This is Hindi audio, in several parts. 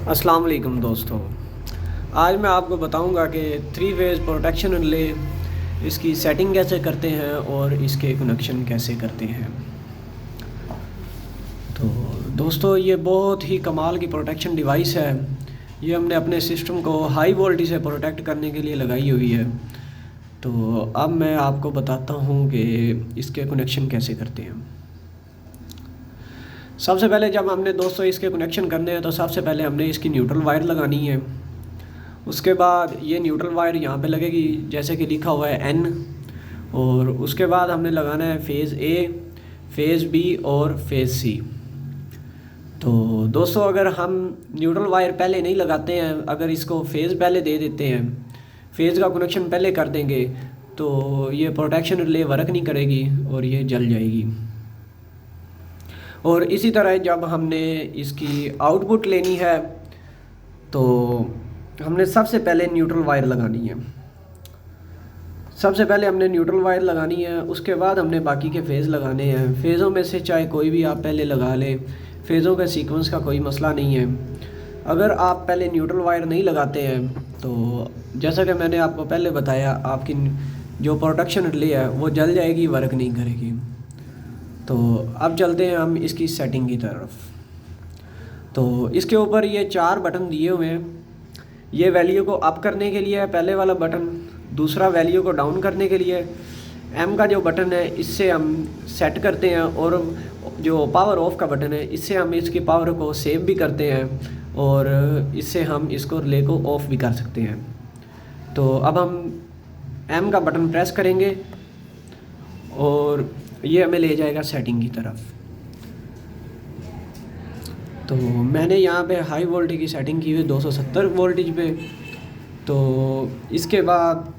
अस्सलाम वालेकुम दोस्तों। आज मैं आपको बताऊंगा कि थ्री फेज़ प्रोटेक्शन रिले इसकी सेटिंग कैसे करते हैं और इसके कनेक्शन कैसे करते हैं। तो दोस्तों, ये बहुत ही कमाल की प्रोटेक्शन डिवाइस है। ये हमने अपने सिस्टम को हाई वोल्टेज से प्रोटेक्ट करने के लिए लगाई हुई है। तो अब मैं आपको बताता हूँ कि इसके कनेक्शन कैसे करते हैं। सबसे पहले जब हमने दोस्तों इसके कनेक्शन करने हैं तो सबसे पहले हमने इसकी न्यूट्रल वायर लगानी है। उसके बाद ये न्यूट्रल वायर यहाँ पे लगेगी जैसे कि लिखा हुआ है N, और उसके बाद हमने लगाना है फेज़ A, फेज़ B और फेज़ C। तो दोस्तों, अगर हम न्यूट्रल वायर पहले नहीं लगाते हैं, अगर इसको फेज़ पहले दे देते हैं, फेज़ का कनेक्शन पहले कर देंगे, तो ये प्रोटेक्शन रिले वर्क नहीं करेगी और ये जल जाएगी। और इसी तरह जब हमने इसकी आउटपुट लेनी है तो हमने सबसे पहले न्यूट्रल वायर लगानी है। सबसे पहले हमने न्यूट्रल वायर लगानी है, उसके बाद हमने बाकी के फेज़ लगाने हैं। फ़ेज़ों में से चाहे कोई भी आप पहले लगा लें, फ़ेज़ों के सीक्वेंस का कोई मसला नहीं है। अगर आप पहले न्यूट्रल वायर नहीं लगाते हैं तो जैसा कि मैंने आपको पहले बताया, आपकी जो प्रोटेक्शन रिले है वो जल जाएगी, वर्क नहीं करेगी। तो अब चलते हैं हम इसकी सेटिंग की तरफ। तो इसके ऊपर ये 4 बटन दिए हुए हैं। ये वैल्यू को अप करने के लिए है पहले वाला बटन, दूसरा वैल्यू को डाउन करने के लिए M का जो बटन है इससे हम सेट करते हैं, और जो पावर ऑफ का बटन है इससे हम इसकी पावर को सेव भी करते हैं और इससे हम इसको रिले को ऑफ भी कर सकते हैं। तो अब हम M का बटन प्रेस करेंगे और ये हमें ले जाएगा सेटिंग की तरफ। तो मैंने यहाँ पे हाई वोल्टेज की सेटिंग की हुई 270 वोल्टेज पे। तो इसके बाद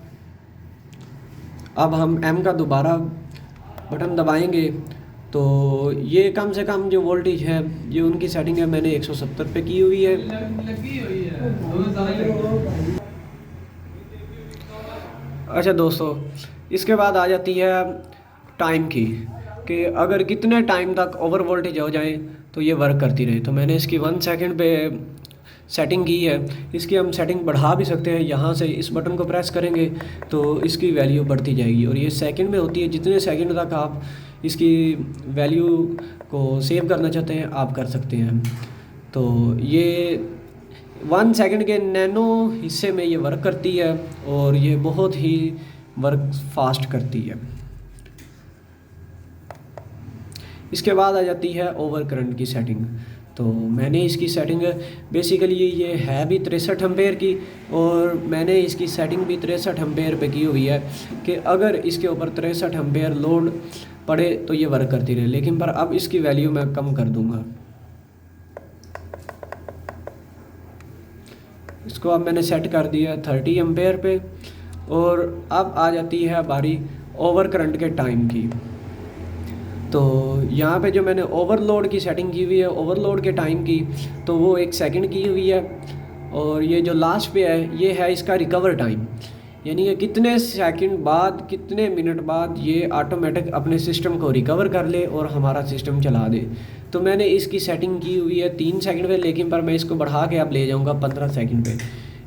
अब हम M का दोबारा बटन दबाएंगे तो ये कम से कम जो वोल्टेज है ये उनकी सेटिंग है, मैंने 170 पे की हुई है। अच्छा दोस्तों, इसके बाद आ जाती है टाइम की, कि अगर कितने टाइम तक ओवर वोल्टेज हो जाए तो ये वर्क करती रहे। तो मैंने इसकी 1 सेकंड पे सेटिंग की है। इसकी हम सेटिंग बढ़ा भी सकते हैं, यहाँ से इस बटन को प्रेस करेंगे तो इसकी वैल्यू बढ़ती जाएगी, और ये सेकंड में होती है। जितने सेकंड तक आप इसकी वैल्यू को सेव करना चाहते हैं आप कर सकते हैं। तो ये 1 सेकंड के नैनो हिस्से में ये वर्क करती है और ये बहुत ही वर्क फास्ट करती है। इसके बाद आ जाती है ओवर करंट की सेटिंग। तो मैंने इसकी सेटिंग बेसिकली ये है भी 63 एम्पेयर की, और मैंने इसकी सेटिंग भी 63 एम्पेयर पे की हुई है कि अगर इसके ऊपर 63 एम्पेयर लोड पड़े तो ये वर्क करती रहे। लेकिन पर अब इसकी वैल्यू मैं कम कर दूंगा। इसको अब मैंने सेट कर दिया 30 एम्पेयर पे। और अब आ जाती है बारी ओवर करंट के टाइम की। तो यहाँ पे जो मैंने ओवरलोड की सेटिंग की हुई है, ओवरलोड के टाइम की, तो वो 1 सेकंड की हुई है। और ये जो लास्ट पे है ये है इसका रिकवर टाइम, यानी कि कितने सेकंड बाद, कितने मिनट बाद ये ऑटोमेटिक अपने सिस्टम को रिकवर कर ले और हमारा सिस्टम चला दे। तो मैंने इसकी सेटिंग की हुई है 3 सेकंड पे, लेकिन पर मैं इसको बढ़ा के अब ले जाऊँगा 15 सेकंड पे।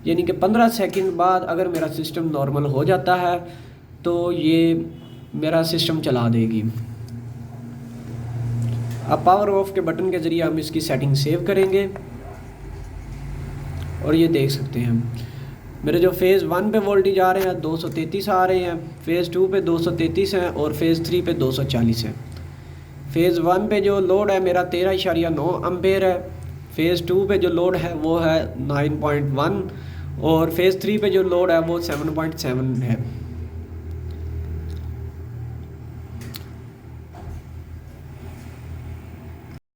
यानी कि 15 सेकंड बाद अगर मेरा सिस्टम नॉर्मल हो जाता है तो ये मेरा सिस्टम चला देगी। अब पावर ऑफ के बटन के ज़रिए हम इसकी सेटिंग सेव करेंगे, और ये देख सकते हैं मेरे जो फेज़ 1 पे वोल्टेज आ रहे हैं 233 आ रहे हैं, फेज़ 2 पे 233 हैं और फेज़ 3 पे 240 है। फेज़ 1 पे जो लोड है मेरा 13.9 एम्पेयर है, फेज़ 2 पे जो लोड है वो है 9.1, और फेज़ 3 पे जो लोड है वो 7.7 है।